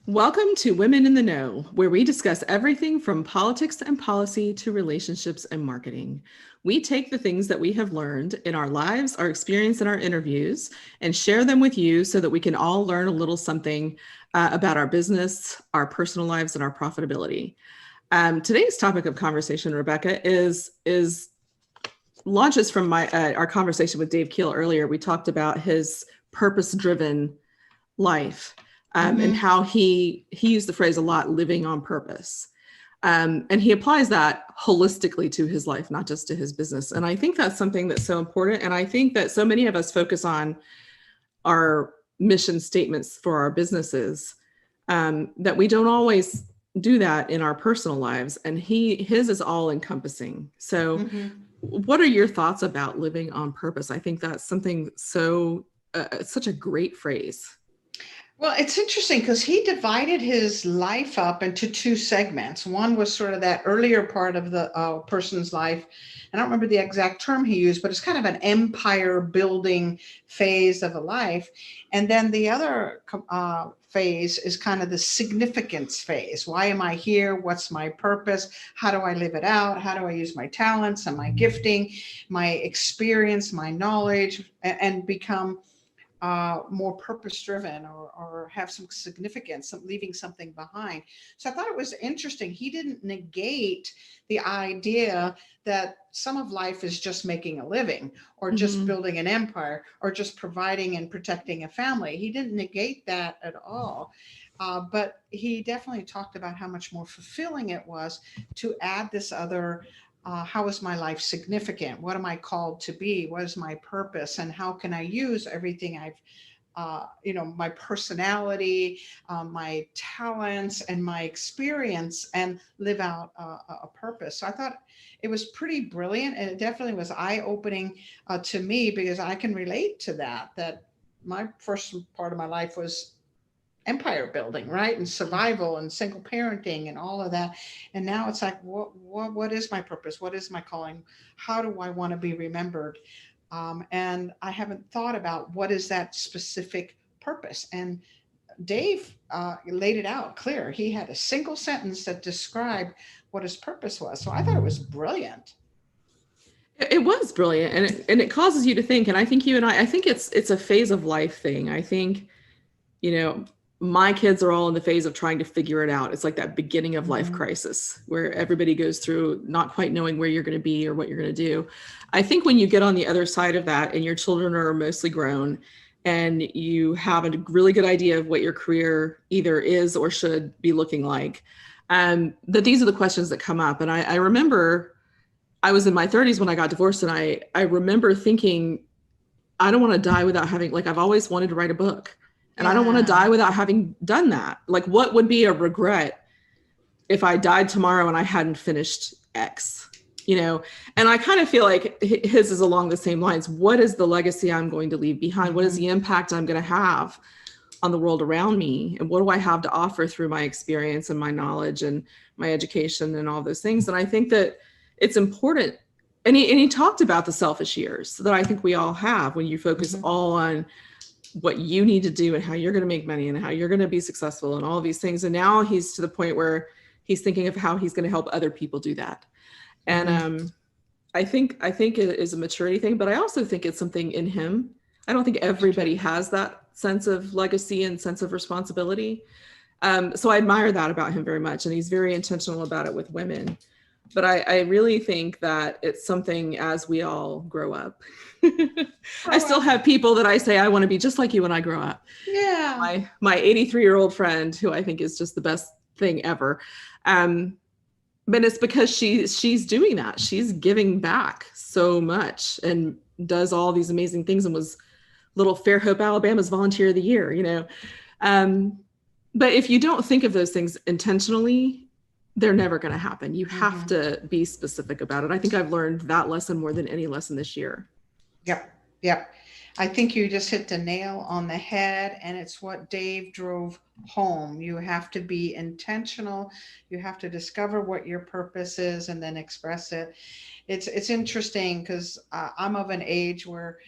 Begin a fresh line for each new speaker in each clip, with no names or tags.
Welcome to Women in the Know, where we discuss everything from politics and policy to relationships and marketing. We take the things that we have learned in our lives, our experience in our interviews, and share them with you so that we can all learn a little something about our business, our personal lives, and our profitability. Today's topic of conversation, Rebecca, is launches from our conversation with Dave Keel earlier. We talked about his purpose-driven life. And how he used the phrase a lot, living on purpose. And he applies that holistically to his life, not just to his business. And I think that's something that's so important. And I think that so many of us focus on our mission statements for our businesses, that we don't always do that in our personal lives. And his is all encompassing. So what are your thoughts about living on purpose? I think that's something such a great phrase.
Well, it's interesting because he divided his life up into two segments. One was sort of that earlier part of the person's life. I don't remember the exact term he used, but it's kind of an empire building phase of a life. And then the other phase is kind of the significance phase. Why am I here? What's my purpose? How do I live it out? How do I use my talents and my gifting, my experience, my knowledge, and become more purpose-driven or have some significance, leaving something behind. So I thought it was interesting. He didn't negate the idea that some of life is just making a living or just building an empire or just providing and protecting a family. He didn't negate that at all. But he definitely talked about how much more fulfilling it was to add this other how is my life significant? What am I called to be? What is my purpose? And how can I use everything my personality, my talents, and my experience, and live out a purpose? So I thought it was pretty brilliant, and it definitely was eye-opening to me because I can relate to that my first part of my life was empire building, right? And survival and single parenting and all of that. And now it's like, what is my purpose? What is my calling? How do I want to be remembered? And I haven't thought about what is that specific purpose. And Dave laid it out clear. He had a single sentence that described what his purpose was. So I thought it was brilliant.
It was brilliant, and it causes you to think. And I think I think it's a phase of life thing. I think, my kids are all in the phase of trying to figure it out. It's like that beginning of life crisis where everybody goes through not quite knowing where you're going to be or what you're going to do. I think when you get on the other side of that and your children are mostly grown and you have a really good idea of what your career either is or should be looking like, that these are the questions that come up. And I remember I was in my 30s when I got divorced, and I remember thinking, I don't want to die without having, I've always wanted to write a book. And I don't want to die without having done that. What would be a regret if I died tomorrow and I hadn't finished X, And I kind of feel like his is along the same lines. What is the legacy I'm going to leave behind? What is the impact I'm going to have on the world around me? And what do I have to offer through my experience and my knowledge and my education and all those things? And I think that it's important. And he talked about the selfish years that I think we all have when you focus all on what you need to do and how you're going to make money and how you're going to be successful and all of these things. And now he's to the point where he's thinking of how he's going to help other people do that. And I think it is a maturity thing, but I also think it's something in him. I don't think everybody has that sense of legacy and sense of responsibility. So I admire that about him very much. And he's very intentional about it with women. But I really think that it's something as we all grow up. I still have people that I say, I want to be just like you when I grow up.
Yeah.
My 83-year-old friend, who I think is just the best thing ever. But it's because she's doing that. She's giving back so much and does all these amazing things and was Little Fairhope, Alabama's Volunteer of the Year, But if you don't think of those things intentionally, they're never going to happen. You have to be specific about it. I think I've learned that lesson more than any lesson this year.
Yep. I think you just hit the nail on the head, and it's what Dave drove home. You have to be intentional. You have to discover what your purpose is and then express it. It's interesting because I'm of an age where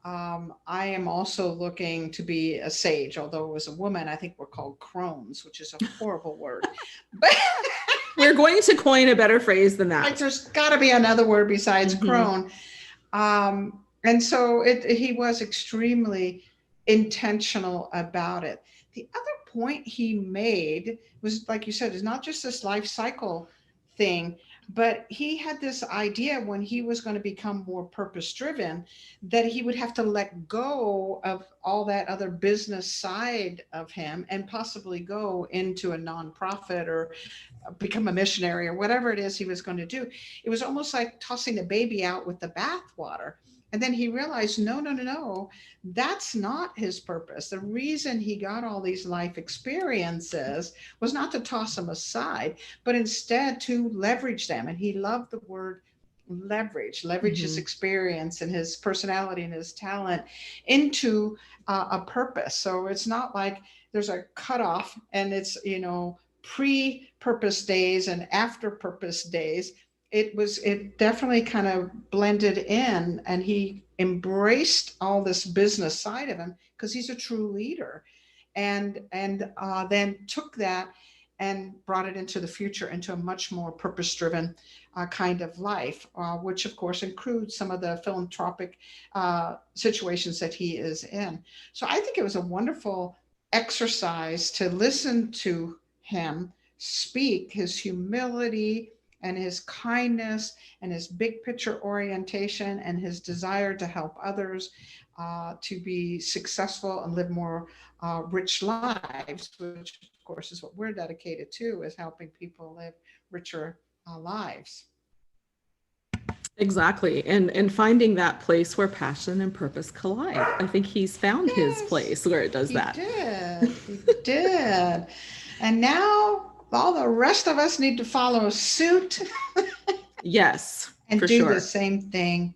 I am also looking to be a sage, although as a woman, I think we're called crones, which is a horrible word. But
We're going to coin a better phrase than
like
that.
there's got to be another word besides
Mm-hmm.
crone. And so he was extremely intentional about it. The other point he made was, like you said, is not just this life cycle thing, but he had this idea when he was going to become more purpose driven that he would have to let go of all that other business side of him and possibly go into a nonprofit or become a missionary or whatever it is he was going to do. It was almost like tossing the baby out with the bathwater. And then he realized, no, no, no, no, that's not his purpose. The reason he got all these life experiences was not to toss them aside, but instead to leverage them. And he loved the word leverage his
Mm-hmm.
experience and his personality and his talent into a purpose. So it's not like there's a cutoff and it's, pre-purpose days and after purpose days. It definitely kind of blended in, and he embraced all this business side of him because he's a true leader, and then took that and brought it into the future, into a much more purpose driven kind of life, which of course includes some of the philanthropic situations that he is in. So I think it was a wonderful exercise to listen to him speak, his humility and his kindness and his big picture orientation and his desire to help others to be successful and live more rich lives, which of course is what we're dedicated to, is helping people live richer lives.
Exactly. And finding that place where passion and purpose collide. I think he's found his
Yes,
place where it does
he
that.
did. He did. And now all the rest of us need to follow suit
Yes,
and
for
do the
sure.
same thing.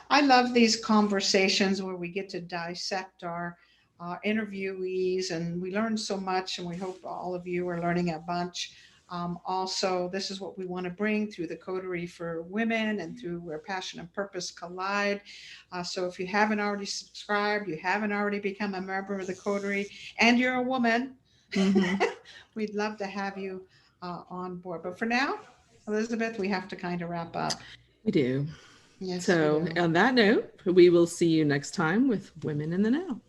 I love these conversations where we get to dissect our interviewees, and we learn so much, and we hope all of you are learning a bunch. Also, this is what we want to bring through the Coterie for Women and through where passion and purpose collide. So if you haven't already subscribed, you haven't already become a member of the Coterie, and you're a woman,
Hmm.
we'd love to have you on board. But for now, Elizabeth, we have to kind of wrap up.
We do.
Yes, we
So,
do.
on that note, we will see you next time with Women in the Now.